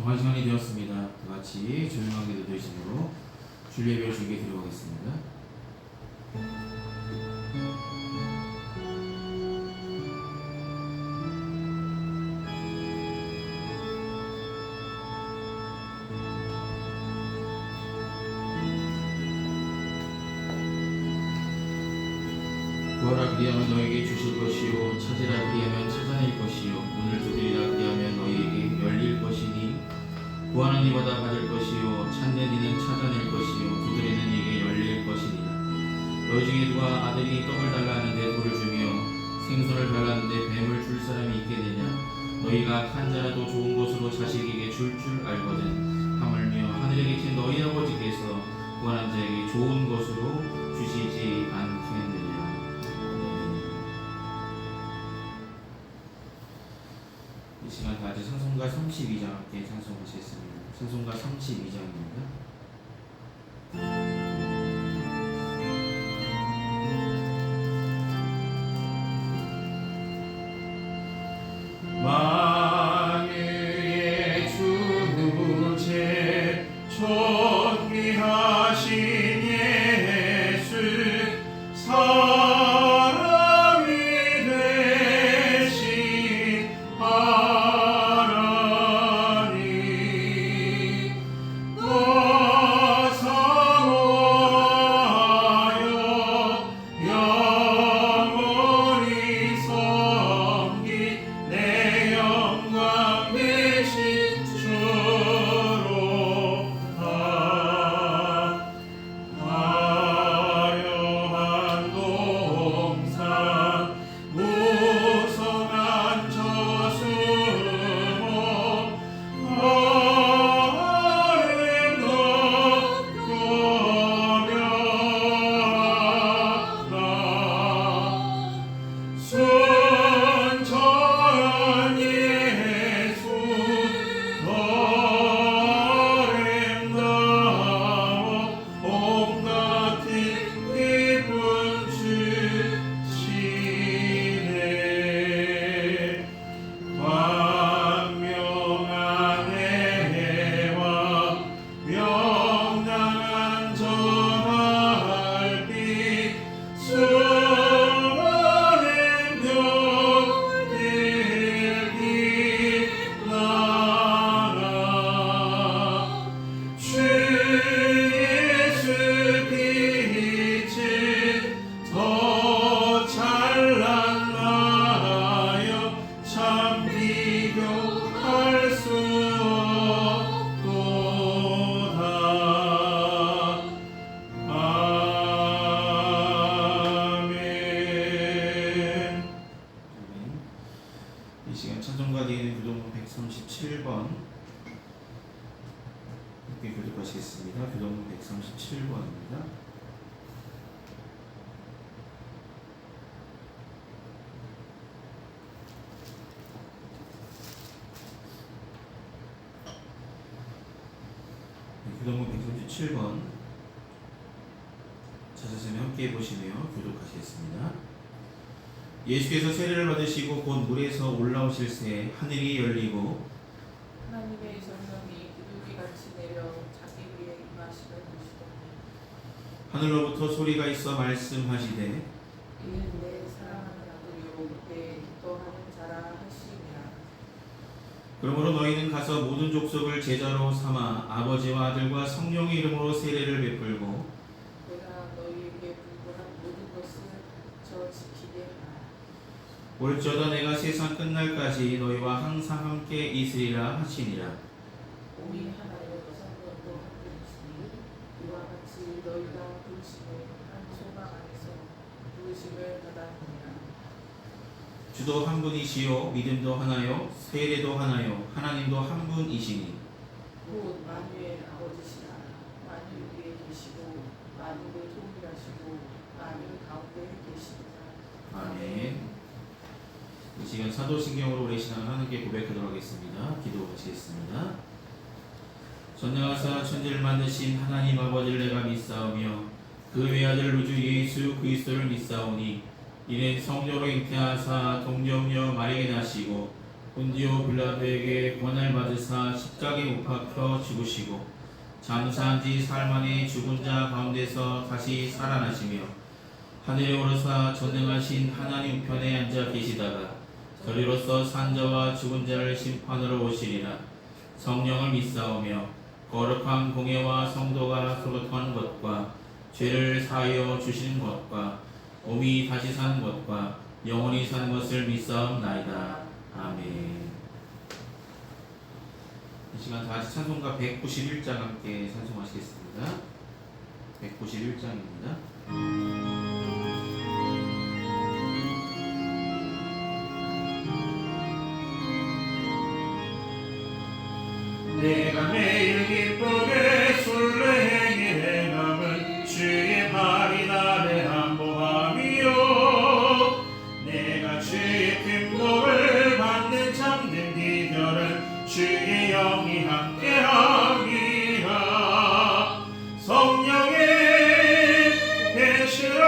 정한 시간이 되었습니다. 다 같이 조용한 기도 되심으로 주일 예배를 주께 드려가겠습니다. 구하라 그리하면 너에게 주실 것이요 찾으라 그리하면 찾아낼 것이요 문을 두드리라 그리하면 너희에게 열릴 것이니 구하는 이마다 받을 것이요 찾는 이는 찾아낼 것이요 두드리는 이에게 열릴 것이니라. 너희 중에 누가 아들이 떡을 달라 하는데 돌을 주며 생선을 달라 하는데 뱀을 줄 사람이 있게 되냐? 너희가 한 자라도 좋은 것으로 자식에게 줄 알거든. 하물며 하늘에 계신 너희 아버지께서 구하는 자에게 좋은 것으로 주시지 않겠느냐. 이 시간 다 같이 찬송가 32장 함께 찬송하시겠습니다. 찬송가 32장입니다. 만유의 주제 존귀하신 예수 사람이 되신 하나님 너 사모하여 영원히 섬기 내 영광 되신 주로 화려한 동산 무성한 저수목 아름답고 묘하다 순전한 예수 더 아름다워 온갖 기쁨 주시네. 광명한 해와 명랑한 저 달빛 수많은 별들이 빛나라. 주 예수 빛은 더 찬란하여 참 비교할 수 없도다. 아멘. 이 시간 찬송가 뒤에는 교동 137번 함께 교독하시겠습니다. 교동 137번입니다. 교동문 137번 찾으시면 함께 보시며 교독하시겠습니다. 예수께서 세례를 받으시고 곧 물에서 올라오실새 하늘이 열리고 하나님의 성령이 비둘기같이 내려 자기 위에 임하시는 것이더니 하늘로부터 소리가 있어 말씀하시되 이는 내 사랑하는 아들이요 내 기뻐하는 자라 하시니라. 그러므로 너희는 가서 모든 족속을 제자로 삼아 아버지와 아들과 성령의 이름으로 세례를 베풀고 내가 너희에게 분부한 모든 것을 저 지키게 하라. 올저다 내가 세상 끝날까지 너희와 항상 함께 있으리라 하시니라. 오직 하나님의 성령도 한 분이시니 이와 같이 너희가 부르심의 한 소망 안에서 부르심을 받았느니라. 주도 한 분이시요 믿음도 하나요 세례도 하나요 하나님도 한 분이시니 곧 만유의 아버지시라. 만유 위에 계시고 만유를 통일하시고 만유 가운데 계시니라. 아멘. 이 시간 사도신경으로 우리 신앙을 하나님께 고백하도록 하겠습니다. 기도하시겠습니다. 전능하사 천지를 만드신 하나님 아버지를 내가 믿사오며 그 외아들 우주 예수 그리스도를 믿사오니 이는 성령으로 잉태하사 동정녀 마리아에게 나시고 본디오 빌라도에게 권을 받으사 십자가에 못 박혀 죽으시고 장사한 지 사흘 만에 죽은 자 가운데서 다시 살아나시며 하늘에 오르사 전능하신 하나님 우편에 앉아 계시다가 저리로서 산 자와 죽은 자를 심판으로 오시리라. 성령을 믿사오며 거룩한 공예와 성도가 소속하는 것과 죄를 사하여 주시는 것과 몸이 다시 사는 것과 영원히 사는 것을 믿사옵나이다. 아멘. 이 시간 다시 찬송가 191장 함께 찬송하시겠습니다. 191장입니다. 내가 매일 기쁘게 술래행이 행함은 주의 발이 나를 안보함이요 내가 주의 큰 복을 받는 참된 비결은 주의 영이 함께함이라 성령의 계시를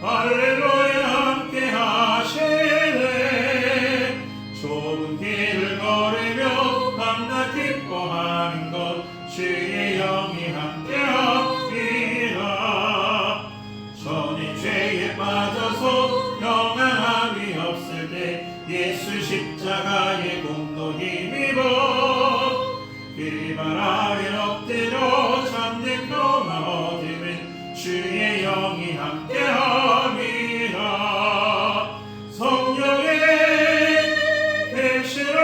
할렐루야 함께하시네 좁은 길을 걸으며 밤낮 기뻐하는 것 주의 영이 함께함이라 전에 죄에 빠져서 평안함이 없을 때 예수 십자가의 공로 힘입어 그 발 아래 엎드려 참된 평화 얻으면 주의 영이 함께함이라 성령의 계시를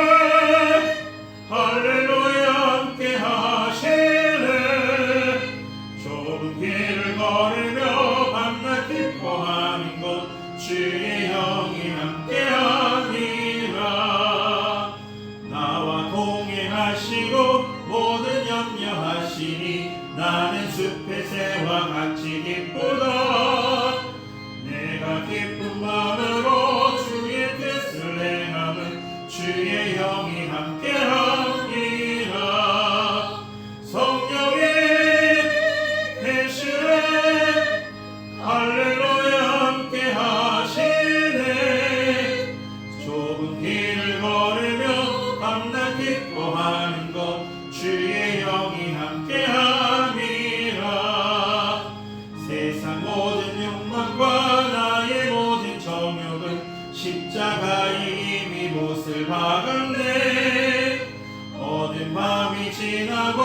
할렐루야 함께하시네 좁은 길을 걸으며 밤낮 기뻐하는 것 주의 영이 함께함이라 나와 동행하시고 모든 염려하시니 나는 숲의 새와 같이 기쁘다 내가 기쁜 마음으로 주의 뜻을 행함은 주의 영이 함께함이라 성령의 계시를 할렐루야 함께하시네 좁은 길을 걸으며 밤낮 기뻐하는 것 주의 영이 함께함이라 세상 모든 욕망과 나의 모든 정욕은 십자가에 이미 못을 박았네 어두운 밤이 지나고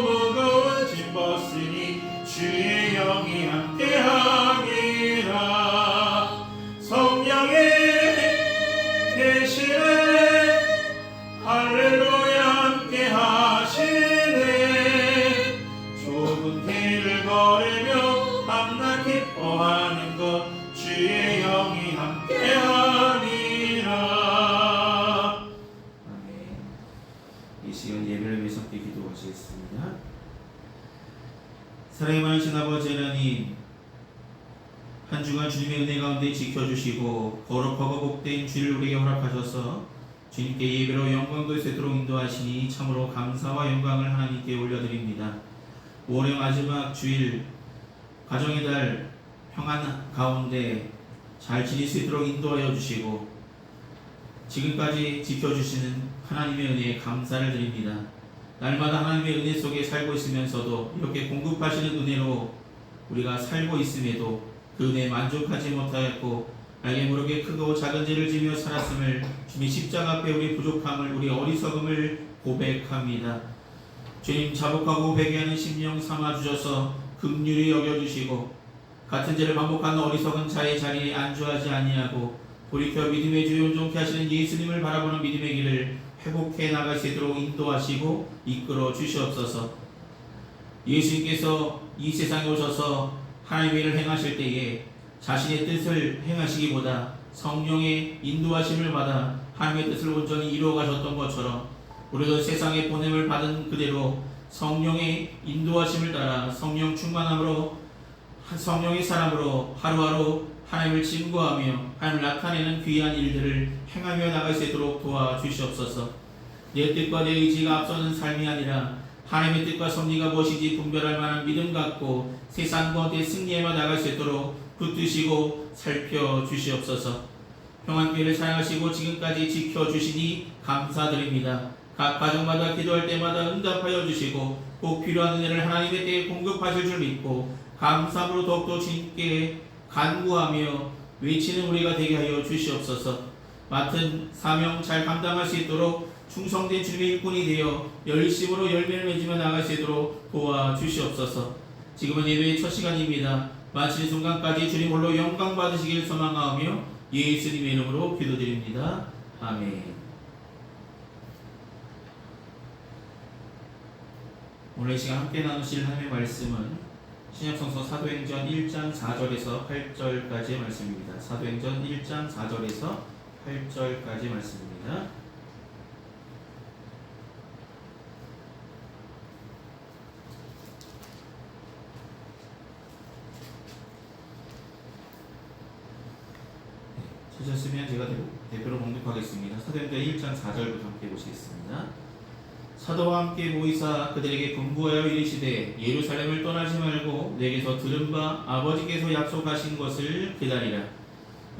무거운 짐 벗으니 주의 영이 함께함이라 성령의 계시를 할렐루야 함께하시네 좁은 길을 걸으며 밤낮 기뻐하는 것 주의 영이 함께함이라 아멘. 이 시간 예배를 위해서 함께 기도하시겠습니다. 사랑의 많으신 아버지 하나님, 한 주간 주님의 은혜 가운데 지켜주시고 거룩하고 복된 주를 우리에게 허락하셔서 주님께 예배로 영광도 되도록 인도하시니 참으로 감사와 영광을 하나님께 올려드립니다. 5월의 마지막 주일 가정의 달 평안 가운데 잘 지낼 수 있도록 인도하여 주시고 지금까지 지켜주시는 하나님의 은혜에 감사를 드립니다. 날마다 하나님의 은혜 속에 살고 있으면서도 이렇게 공급하시는 은혜로 우리가 살고 있음에도 그 은혜에 만족하지 못하였고 알게 모르게 크고 작은 죄를 지며 살았음을 주님 십자가 앞에 우리 부족함을 우리 어리석음을 고백합니다. 주님 자복하고 회개하는 심령 삼아주셔서 긍휼히 여겨주시고 같은 죄를 반복하는 어리석은 자의 자리에 안주하지 아니하고 돌이켜 믿음의 주 온전케 하시는 예수님을 바라보는 믿음의 길을 회복해 나갈 수 있도록 인도하시고 이끌어 주시옵소서. 예수님께서 이 세상에 오셔서 하나님의 일을 행하실 때에 자신의 뜻을 행하시기보다 성령의 인도하심을 받아 하나님의 뜻을 온전히 이루어 가셨던 것처럼 우리도 세상에 보냄을 받은 그대로 성령의 인도하심을 따라 성령 충만함으로 성령의 사람으로 하루하루 하나님을 증거하며 하나님을 나타내는 귀한 일들을 행하며 나갈 수 있도록 도와주시옵소서. 내 뜻과 내 의지가 앞서는 삶이 아니라 하나님의 뜻과 섭리가 무엇인지 분별할 만한 믿음 갖고 세상 가운데 승리해만 나갈 수 있도록 붙드시고 살펴주시옵소서. 평안교회를 사랑하시고 지금까지 지켜주시니 감사드립니다. 각 가정마다 기도할 때마다 응답하여 주시고 꼭 필요한 은혜를 하나님의 때에 공급하실 줄 믿고 감사함으로 더욱더 주님께 간구하며 외치는 우리가 되게 하여 주시옵소서. 맡은 사명 잘 감당할 수 있도록 충성된 주님의 일꾼이 되어 열심으로 열매를 맺으며 나갈 수 있도록 도와주시옵소서. 지금은 예배의 첫 시간입니다. 마치는 순간까지 주님 홀로 영광 받으시길 소망하며 예수님의 이름으로 기도드립니다. 아멘. 오늘 이 시간 함께 나누실 하나님의 말씀은 신약성서 사도행전 1장 4절에서 8절까지의 말씀입니다. 사도행전 1장 4절에서 8절까지 말씀입니다. 찾으셨으면 제가 대표로 봉독하겠습니다. 사도행전 1장 4절부터 함께 보시겠습니다. 사도와 함께 모이사 그들에게 분부하여 이르시되 예루살렘을 떠나지 말고 내게서 들은 바 아버지께서 약속하신 것을 기다리라.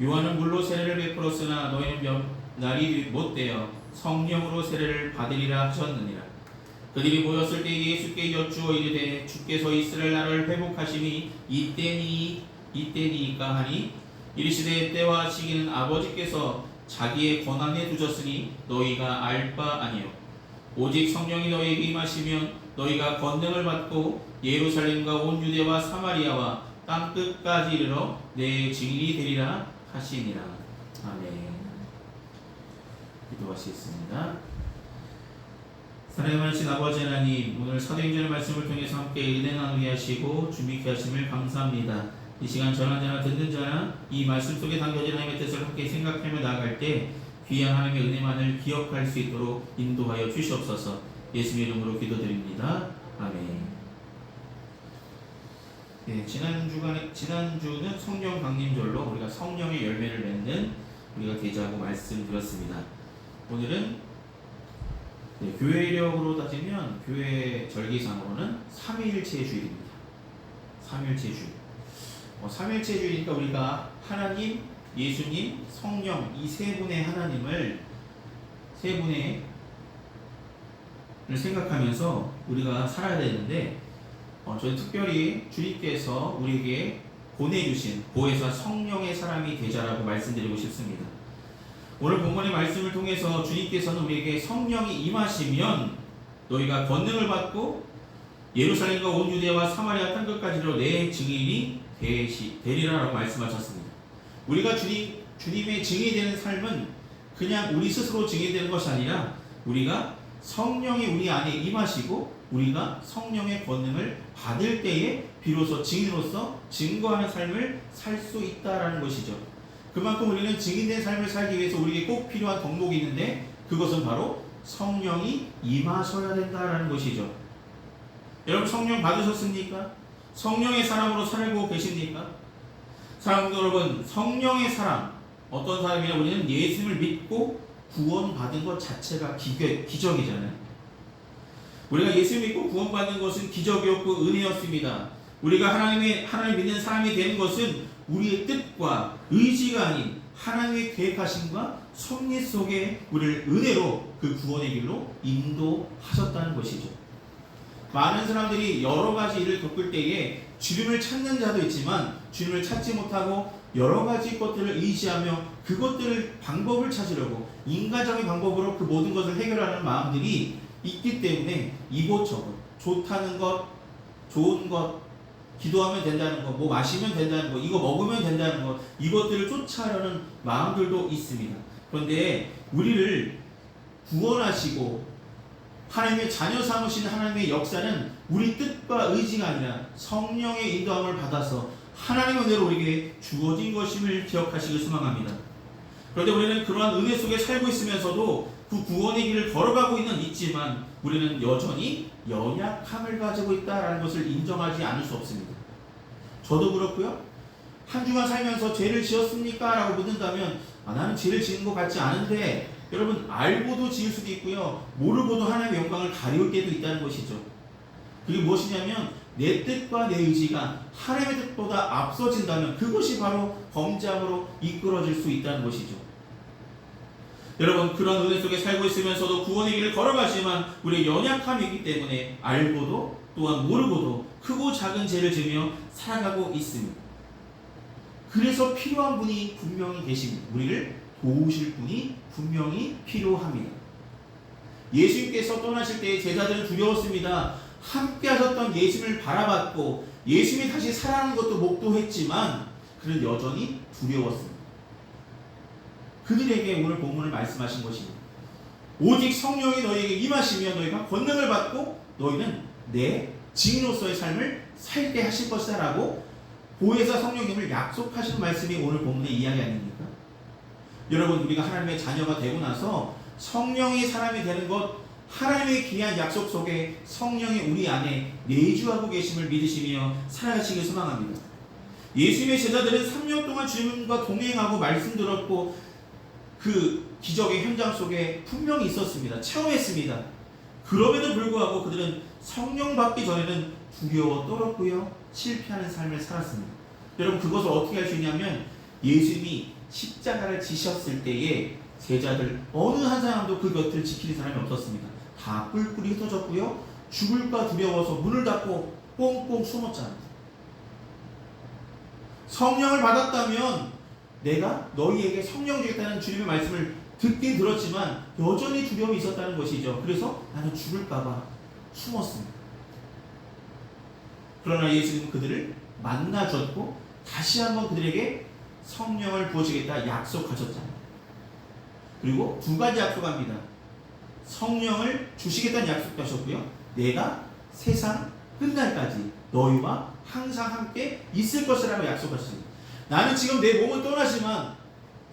요한은 물로 세례를 베풀었으나 너희는 몇 날이 못되어 성령으로 세례를 받으리라 하셨느니라. 그들이 모였을 때 예수께 여쭈어 이르되 주께서 이스라엘 나라를 회복하심이 이때니이까 하니 이르시되 때와 시기는 아버지께서 자기의 권한에 두셨으니 너희가 알 바 아니요 오직 성령이 너희에게 임하시면 너희가 권능을 받고 예루살렘과 온 유대와 사마리아와 땅 끝까지 이르러 내 증인이 되리라 하시니라. 아멘. 기도하시겠습니다. 사랑하신 아버지 하나님, 오늘 사도행전의 말씀을 통해서 함께 은혜 나누게 하시고 준비케 하심을 감사합니다. 이 시간 전한 자나 듣는 자나 이 말씀 속에 담겨진 하나님의 뜻을 함께 생각하며 나아갈 때 귀한 하나님의 은혜만을 기억할 수 있도록 인도하여 주시옵소서. 예수님의 이름으로 기도드립니다. 아멘. 네, 지난주는 성령 강림절로 우리가 성령의 열매를 맺는 우리가 되자고 말씀드렸습니다. 오늘은 교회력으로 따지면 교회 절기상으로는 삼위일체의 주일입니다. 삼위일체의 주일. 삼위일체의 주일이니까 우리가 하나님, 예수님, 성령 이 세 분의 하나님을 생각하면서 우리가 살아야 되는데 저는 특별히 주님께서 우리에게 보내주신 보혜사 성령의 사람이 되자라고 말씀드리고 싶습니다. 오늘 본문의 말씀을 통해서 주님께서는 우리에게 성령이 임하시면 너희가 권능을 받고 예루살렘과 온 유대와 사마리아 땅끝까지로 내 증인이 되리라라고 말씀하셨습니다. 우리가 주님의 증인이 되는 삶은 그냥 우리 스스로 증인이 되는 것이 아니라 우리가 성령이 우리 안에 임하시고 우리가 성령의 권능을 받을 때에 비로소 증인으로서 증거하는 삶을 살 수 있다라는 것이죠. 그만큼 우리는 증인된 삶을 살기 위해서 우리에게 꼭 필요한 덕목이 있는데 그것은 바로 성령이 임하셔야 된다라는 것이죠. 여러분 성령 받으셨습니까? 성령의 사람으로 살고 계십니까? 사랑하는 여러분, 성령의 사람 어떤 사람이냐? 우리는 예수님을 믿고 구원받은 것 자체가 기적이잖아요. 우리가 예수 믿고 구원받는 것은 기적이었고 은혜였습니다. 우리가 하나님 믿는 사람이 되는 것은 우리의 뜻과 의지가 아닌 하나님의 계획하심과 섭리 속에 우리를 은혜로 그 구원의 길로 인도하셨다는 것이죠. 많은 사람들이 여러 가지 일을 겪을 때에 주님을 찾는 자도 있지만 주님을 찾지 못하고 여러 가지 것들을 의지하며 그것들을 방법을 찾으려고 인간적인 방법으로 그 모든 것을 해결하는 마음들이 있기 때문에 이곳저곳 좋다는 것, 좋은 것, 기도하면 된다는 것, 뭐 마시면 된다는 것, 이거 먹으면 된다는 것, 이것들을 쫓아하려는 마음들도 있습니다. 그런데 우리를 구원하시고 하나님의 자녀 삼으신 하나님의 역사는 우리 뜻과 의지가 아니라 성령의 인도함을 받아서 하나님의 은혜로 우리에게 주어진 것임을 기억하시길 소망합니다. 그런데 우리는 그러한 은혜 속에 살고 있으면서도 그 구원의 길을 걸어가고 있지만 우리는 여전히 연약함을 가지고 있다는 것을 인정하지 않을 수 없습니다. 저도 그렇고요. 한 주간 살면서 죄를 지었습니까? 라고 묻는다면 나는 죄를 지은 것 같지 않은데 여러분 알고도 지을 수도 있고요. 모르고도 하나님의 영광을 가리울 때도 있다는 것이죠. 그게 무엇이냐면 내 뜻과 내 의지가 하나님의 뜻보다 앞서진다면 그것이 바로 범죄함으로 이끌어질 수 있다는 것이죠. 여러분, 그런 은혜 속에 살고 있으면서도 구원의 길을 걸어가지만 우리의 연약함이 있기 때문에 알고도 또한 모르고도 크고 작은 죄를 지으며 살아가고 있습니다. 그래서 필요한 분이 분명히 계십니다. 우리를 도우실 분이 분명히 필요합니다. 예수님께서 떠나실 때 제자들은 두려웠습니다. 함께 하셨던 예수님을 바라봤고 예수님이 다시 살아나는 것도 목도했지만 그는 여전히 두려웠습니다. 그들에게 오늘 본문을 말씀하신 것입니다. 오직 성령이 너희에게 임하시면 너희가 권능을 받고 너희는 내 증인으로서의 삶을 살게 하실 것이다 라고 보혜사 성령님을 약속하신 말씀이 오늘 본문의 이야기 아닙니까? 여러분, 우리가 하나님의 자녀가 되고 나서 성령이 사람이 되는 것, 하나님의 귀한 약속 속에 성령이 우리 안에 내주하고 계심을 믿으시며 살아가시길 소망합니다. 예수님의 제자들은 3년 동안 주님과 동행하고 말씀 들었고 그 기적의 현장 속에 분명히 있었습니다. 체험했습니다. 그럼에도 불구하고 그들은 성령 받기 전에는 두려워 떨었고요, 실패하는 삶을 살았습니다. 여러분, 그것을 어떻게 할 수 있냐면 예수님이 십자가를 지셨을 때에 제자들 어느 한 사람도 그 곁을 지키는 사람이 없었습니다. 다 뿔뿔이 흩어졌고요, 죽을까 두려워서 문을 닫고 꽁꽁 숨었잖아요. 성령을 받았다면 내가 너희에게 성령 주겠다는 주님의 말씀을 듣긴 들었지만 여전히 두려움이 있었다는 것이죠. 그래서 나는 죽을까봐 숨었습니다. 그러나 예수님은 그들을 만나줬고 다시 한번 그들에게 성령을 부어주겠다 약속하셨잖아요. 그리고 두 가지 약속합니다. 성령을 주시겠다는 약속도 하셨고요, 내가 세상 끝날까지 너희와 항상 함께 있을 것이라고 약속하셨습니다. 나는 지금 내 몸은 떠나지만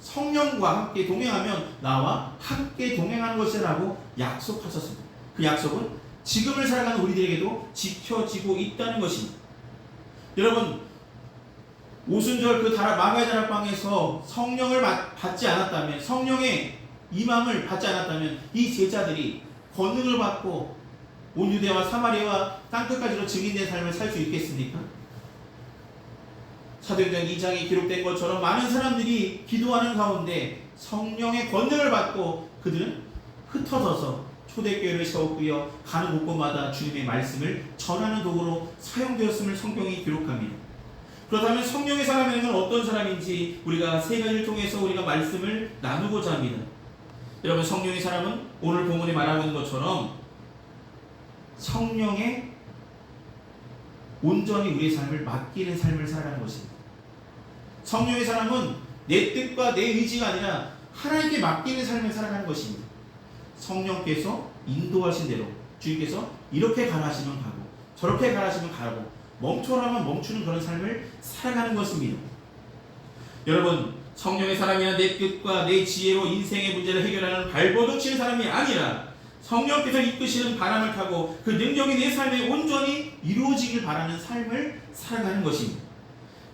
성령과 함께 동행하면 나와 함께 동행하는 것이라고 약속하셨습니다. 그 약속은 지금을 살아가는 우리들에게도 지켜지고 있다는 것입니다. 여러분, 오순절 그 마가의 다락방에서 성령을 받지 않았다면, 성령의 임함을 받지 않았다면 이 제자들이 권능을 받고 온 유대와 사마리아와 땅끝까지로 증인된 삶을 살 수 있겠습니까? 사도행전 2장에 기록된 것처럼 많은 사람들이 기도하는 가운데 성령의 권능을 받고 그들은 흩어져서 초대교회를 세웠고요, 가는 곳곳마다 주님의 말씀을 전하는 도구로 사용되었음을 성경이 기록합니다. 그렇다면 성령의 사람에는 어떤 사람인지 우리가 세 가지를 통해서 우리가 말씀을 나누고자 합니다. 여러분, 성령의 사람은 오늘 본문에 말하고 있는 것처럼 성령의 온전히 우리의 삶을 맡기는 삶을 살아가는 것입니다. 성령의 사람은 내 뜻과 내 의지가 아니라 하나님께 맡기는 삶을 살아가는 것입니다. 성령께서 인도하신 대로 주님께서 이렇게 가라 하시면 가고 저렇게 가라 하시면 가고 멈춰라면 멈추는 그런 삶을 살아가는 것입니다. 여러분, 성령의 사람이나 내 뜻과 내 지혜로 인생의 문제를 해결하는 발버둥 치는 사람이 아니라 성령께서 이끄시는 바람을 타고 그 능력이 내 삶에 온전히 이루어지길 바라는 삶을 살아가는 것입니다.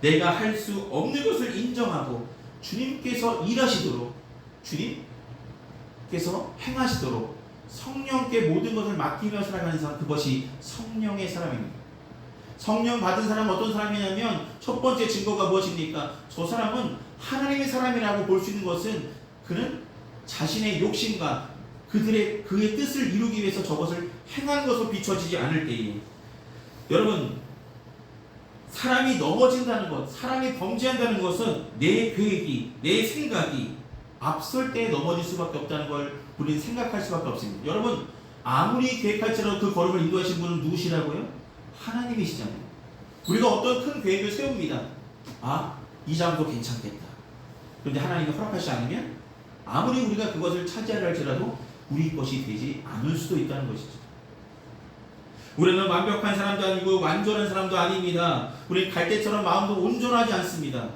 내가 할 수 없는 것을 인정하고 주님께서 일하시도록, 주님께서 행하시도록 성령께 모든 것을 맡기며 살아가는 사람, 그것이 성령의 사람입니다. 성령 받은 사람은 어떤 사람이냐면 첫 번째 증거가 무엇입니까? 저 사람은 하나님의 사람이라고 볼 수 있는 것은 그는 자신의 욕심과 그의 뜻을 이루기 위해서 저것을 행한 것으로 비춰지지 않을 때에, 여러분, 사람이 넘어진다는 것, 사람이 범죄한다는 것은 내 계획이, 내 생각이 앞설 때 넘어질 수밖에 없다는 걸 우리는 생각할 수밖에 없습니다. 여러분, 아무리 계획할지라도 그 걸음을 인도하신 분은 누구시라고요? 하나님이시잖아요. 우리가 어떤 큰 계획을 세웁니다. 이 장도 괜찮겠다. 그런데 하나님이 허락하지 않으면 아무리 우리가 그것을 차지하려 할지라도 우리 것이 되지 않을 수도 있다는 것이죠. 우리는 완벽한 사람도 아니고 완전한 사람도 아닙니다. 우리는 갈대처럼 마음도 온전하지 않습니다.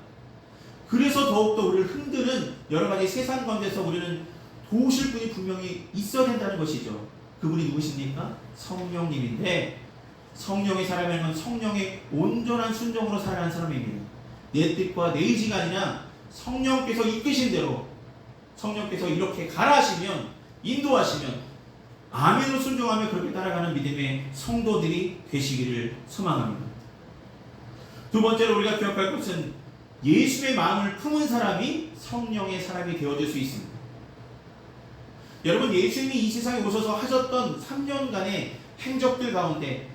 그래서 더욱더 우리를 흔드는 여러 가지 세상 가운데서 우리는 도우실 분이 분명히 있어야 된다는 것이죠. 그분이 누구십니까? 성령님인데, 성령의 사람이면 성령의 온전한 순종으로 살아가는 사람입니다. 내 뜻과 내 의지가 아니라 성령께서 이끄신 대로, 성령께서 이렇게 가라 하시면, 인도하시면 아멘으로 순종하며 그렇게 따라가는 믿음의 성도들이 되시기를 소망합니다. 두 번째로 우리가 기억할 것은 예수의 마음을 품은 사람이 성령의 사람이 되어줄 수 있습니다. 여러분, 예수님이 이 세상에 오셔서 하셨던 3년간의 행적들 가운데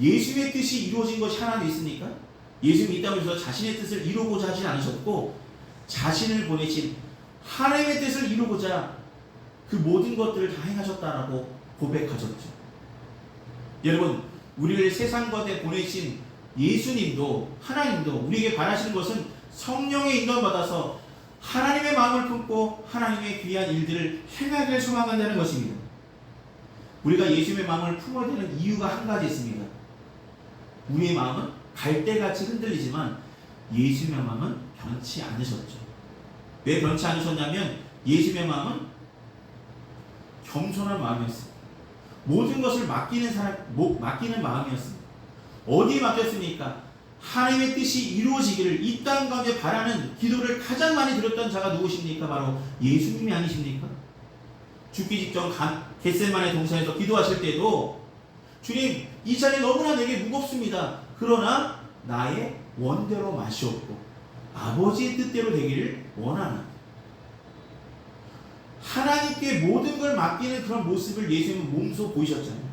예수님의 뜻이 이루어진 것이 하나도 있습니까? 예수님이 이 땅에 오셔서 자신의 뜻을 이루고자 하지 않으셨고 자신을 보내신 하나님의 뜻을 이루고자 그 모든 것들을 다 행하셨다라고 고백하셨죠. 여러분, 우리를 세상 가운데 보내신 예수님도 하나님도 우리에게 바라시는 것은 성령의 인도를 받아서 하나님의 마음을 품고 하나님의 귀한 일들을 행하기를 소망한다는 것입니다. 우리가 예수님의 마음을 품어야 되는 이유가 한 가지 있습니다. 우리의 마음은 갈대같이 흔들리지만 예수님의 마음은 변치 않으셨죠. 왜 변치 않으셨냐면 예수님의 마음은 겸손한 마음이었습니다. 모든 것을 맡기는 마음이었습니다. 어디에 맡겼습니까? 하나님의 뜻이 이루어지기를 이 땅 가운데 바라는 기도를 가장 많이 드렸던 자가 누구십니까? 바로 예수님이 아니십니까? 죽기 직전 겟세마네 동산에서 기도하실 때도 주님, 이 잔이 너무나 내게 무겁습니다. 그러나 나의 원대로 마시옵고 아버지의 뜻대로 되기를 원하나. 하나님께 모든 걸 맡기는 그런 모습을 예수님은 몸소 보이셨잖아요.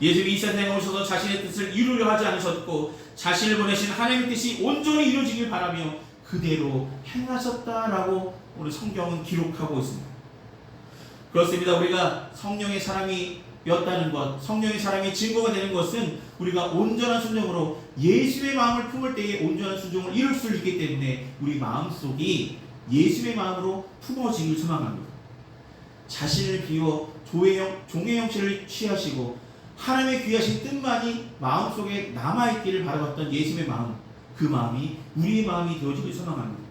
예수님이 이 세상에 오셔서 자신의 뜻을 이루려 하지 않으셨고 자신을 보내신 하나님의 뜻이 온전히 이루어지길 바라며 그대로 행하셨다라고 우리 성경은 기록하고 있습니다. 그렇습니다. 우리가 성령의 사람이었다는 것, 성령의 사람이 증거가 되는 것은 우리가 온전한 순종으로 예수의 마음을 품을 때에 온전한 순종을 이룰 수 있기 때문에 우리 마음속이 예수의 마음으로 품어지길 소망합니다. 자신을 비워 종의 형체를 취하시고 하나님의 귀하신 뜻만이 마음속에 남아있기를 바라봤던 예수의 마음, 그 마음이 우리의 마음이 되어지길 소망합니다.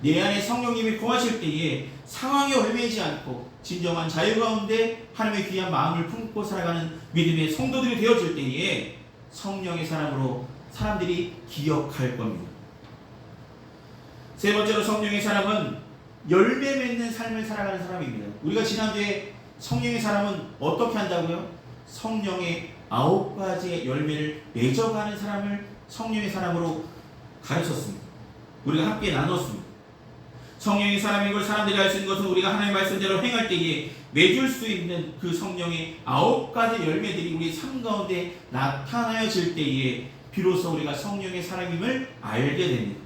내 안에 성령님이 거하실 때에 상황에 얽매이지 않고 진정한 자유 가운데 하나님의 귀한 마음을 품고 살아가는 믿음의 성도들이 되어질 때에 성령의 사람으로 사람들이 기억할 겁니다. 세 번째로 성령의 사람은 열매 맺는 삶을 살아가는 사람입니다. 우리가 지난주에 성령의 사람은 어떻게 한다고요? 성령의 9가지의 열매를 맺어가는 사람을 성령의 사람으로 가르쳤습니다. 우리가 함께 나눴습니다. 성령의 사람인 걸 사람들이 알 수 있는 것은 우리가 하나님의 말씀대로 행할 때에 맺을 수 있는 그 성령의 9가지 열매들이 우리 삶 가운데 나타나질 때에 비로소 우리가 성령의 사람임을 알게 됩니다.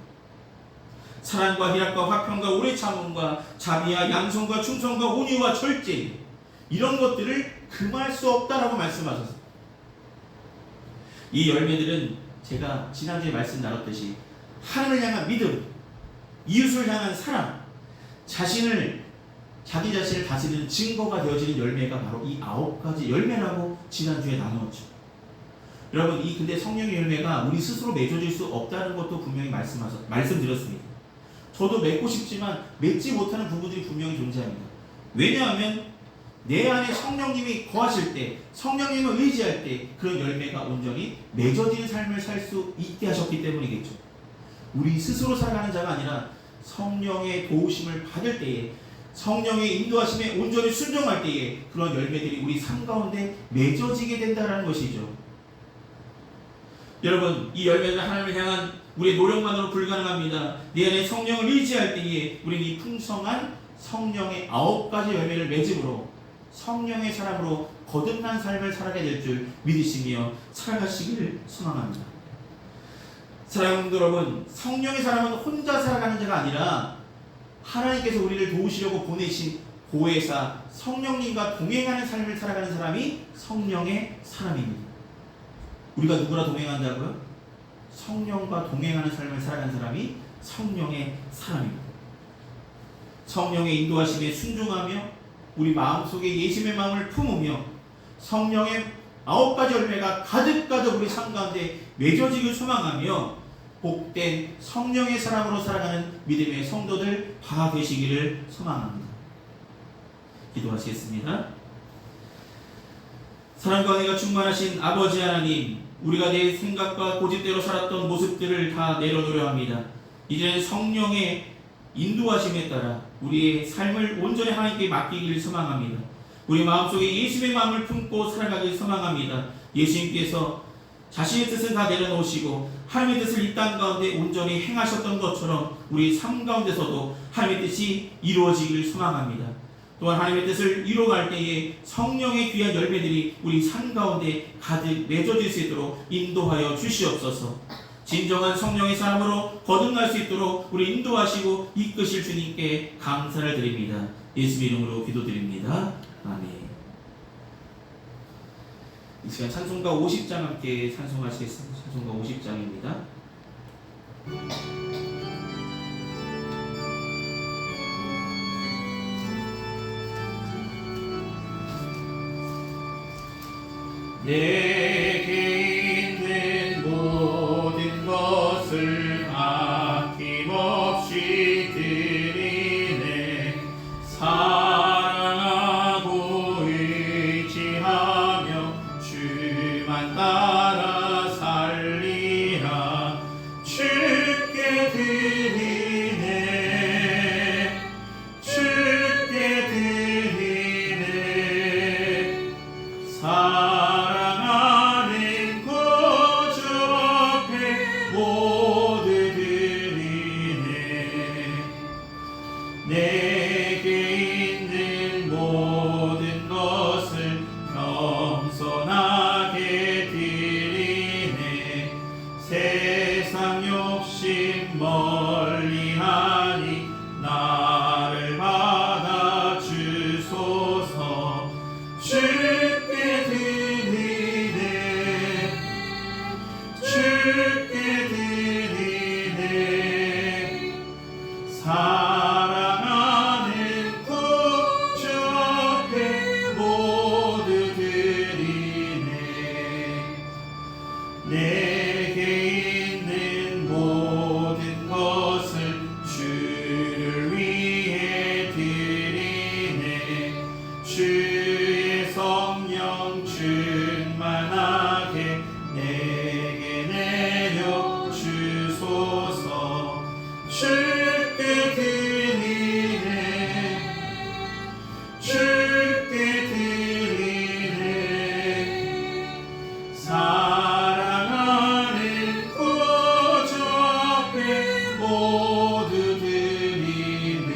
사랑과 희락과 화평과 오래 참음과 자비와 양성과 충성과 온유와 절제, 이런 것들을 금할 수 없다라고 말씀하셨습니다. 이 열매들은 제가 지난주에 말씀 나눴듯이 하나님을 향한 믿음, 이웃을 향한 사랑, 자기 자신을 다스리는 증거가 되어지는 열매가 바로 이 9가지 열매라고 지난주에 나누었죠. 여러분, 근데 성령의 열매가 우리 스스로 맺어질 수 없다는 것도 분명히 말씀드렸습니다. 저도 맺고 싶지만 맺지 못하는 부분들이 분명히 존재합니다. 왜냐하면 내 안에 성령님이 거하실 때, 성령님을 의지할 때 그런 열매가 온전히 맺어지는 삶을 살 수 있게 하셨기 때문이겠죠. 우리 스스로 살아가는 자가 아니라 성령의 도우심을 받을 때에, 성령의 인도하심에 온전히 순종할 때에 그런 열매들이 우리 삶 가운데 맺어지게 된다는 것이죠. 여러분, 이 열매는 하나님을 향한 우리의 노력만으로 불가능합니다. 내 안에 성령을 의지할 때에 우리는 이 풍성한 성령의 9가지 열매를 맺음으로 성령의 사람으로 거듭난 삶을 살아가게 될 줄 믿으시며 살아가시기를 소망합니다. 사랑하는 여러분, 성령의 사람은 혼자 살아가는 자가 아니라 하나님께서 우리를 도우시려고 보내신 보혜사 성령님과 동행하는 삶을 살아가는 사람이 성령의 사람입니다. 우리가 누구랑 동행한다고요? 성령과 동행하는 삶을 살아가는 사람이 성령의 사람입니다. 성령의 인도하심에 순종하며 우리 마음속에 예수님의 마음을 품으며 성령의 9가지 열매가 가득가득 우리 삶 가운데 맺어지길 소망하며 복된 성령의 사람으로 살아가는 믿음의 성도들 다 되시기를 소망합니다. 기도하시겠습니다. 사랑과 은혜가 충만하신 아버지 하나님, 우리가 내 생각과 고집대로 살았던 모습들을 다 내려놓으려 합니다. 이제는 성령의 인도하심에 따라 우리의 삶을 온전히 하나님께 맡기기를 소망합니다. 우리 마음속에 예수님의 마음을 품고 살아가기를 소망합니다. 예수님께서 자신의 뜻은 다 내려놓으시고 하나님의 뜻을 이 땅 가운데 온전히 행하셨던 것처럼 우리 삶 가운데서도 하나님의 뜻이 이루어지기를 소망합니다. 또한 하나님의 뜻을 이루어갈 때에 성령의 귀한 열매들이 우리 삶 가운데 가득 맺어질 수 있도록 인도하여 주시옵소서. 진정한 성령의 사람으로 거듭날 수 있도록 우리 인도하시고 이끄실 주님께 감사를 드립니다. 예수의 이름으로 기도드립니다. 아멘. 이 시간 찬송가 50장 함께 찬송하시겠습니다. 찬송가 50장입니다. 내게 있는 모든 것을 아낌없이 드리네. 사랑하고 의지하며 주만 따라 살리라. 주께 드리네. 주께 드리네. 사랑하는 구주 앞에 모두 드리네. 내게 있는 모든 것을 겸손하게 드리네. 세상 욕심 멀리하니 나를 받아 주소서. 주께 드리네. 주께 드리네. 사랑하는 구주 앞에 모두 드리네. 내게 있는 모든 것을 주를 위해 드리네. 주의 성령 충만하게 내게 내려 주소서. 주께 드리네. 주께 드리네. 사랑하는 구주 앞에 모두 드리네.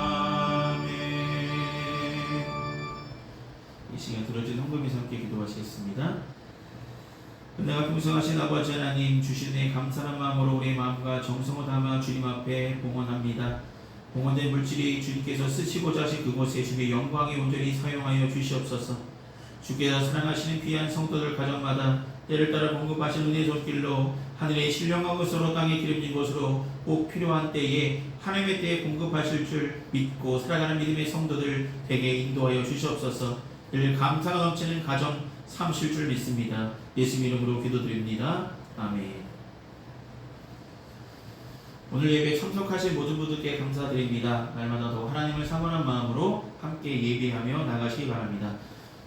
아멘. 이 시간 들어진 헌금에서 함께 기도하시겠습니다. 은혜가 풍성하신 아버지 하나님, 주신 은혜 감사한 마음으로 우리의 마음과 정성을 담아 주님 앞에 봉헌합니다. 봉헌된 물질이 주님께서 쓰시고자 하신 그곳에 주님의 영광에 온전히 사용하여 주시옵소서. 주께서 사랑하시는 귀한 성도들 가정마다 때를 따라 공급하신 은혜의 손길로 하늘의 신령한 곳으로 땅에 기름진 곳으로 꼭 필요한 때에 하나님의 때에 공급하실 줄 믿고 살아가는 믿음의 성도들 되게 인도하여 주시옵소서. 늘 감사가 넘치는 가정 삼실 줄 믿습니다. 예수 이름으로 기도드립니다. 아멘. 오늘 예배 참석하신 모든 분들께 감사드립니다. 날마다 더 하나님을 사모하는 마음으로 함께 예배하며 나가시기 바랍니다.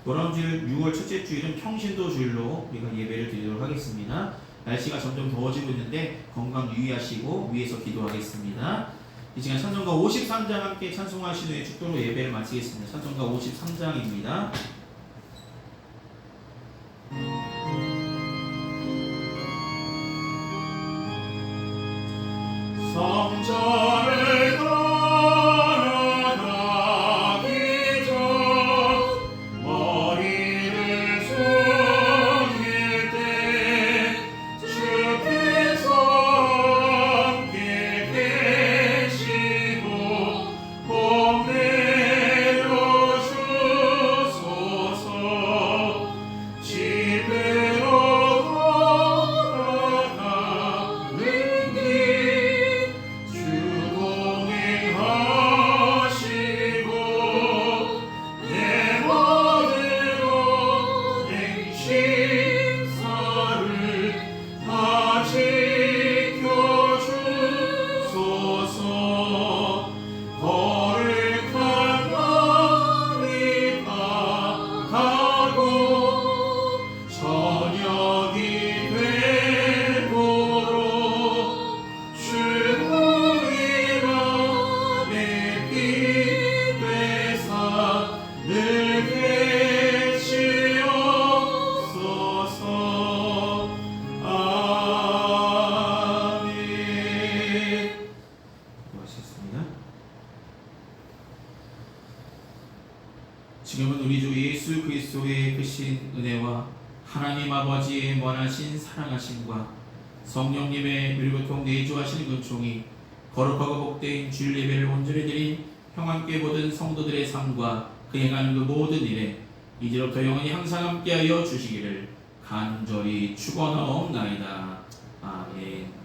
돌아온 주일 6월 첫째 주일은 평신도 주일로 우리가 예배를 드리도록 하겠습니다. 날씨가 점점 더워지고 있는데 건강 유의하시고 위에서 기도하겠습니다. 이 시간 찬송가 53장 함께 찬송하신 후에 축도로 예배를 마치겠습니다. 찬송가 53장입니다. 성전을 떠나기 전 머리를 숙일 때 주께서 함께 계시고 복 내려주소서. 지금은 우리 주 예수 그리스도의 크신 은혜와 하나님 아버지의 무한하신 사랑하심과 성령님의 율교통 내주하시는 근총이 거룩하고 복된 주일 예배를 온전히 드린 평안교회 모든 성도들의 삶과 그 행하는 그 모든 일에 이제부터 영원히 항상 함께하여 주시기를 간절히 축원하옵나이다. 아멘.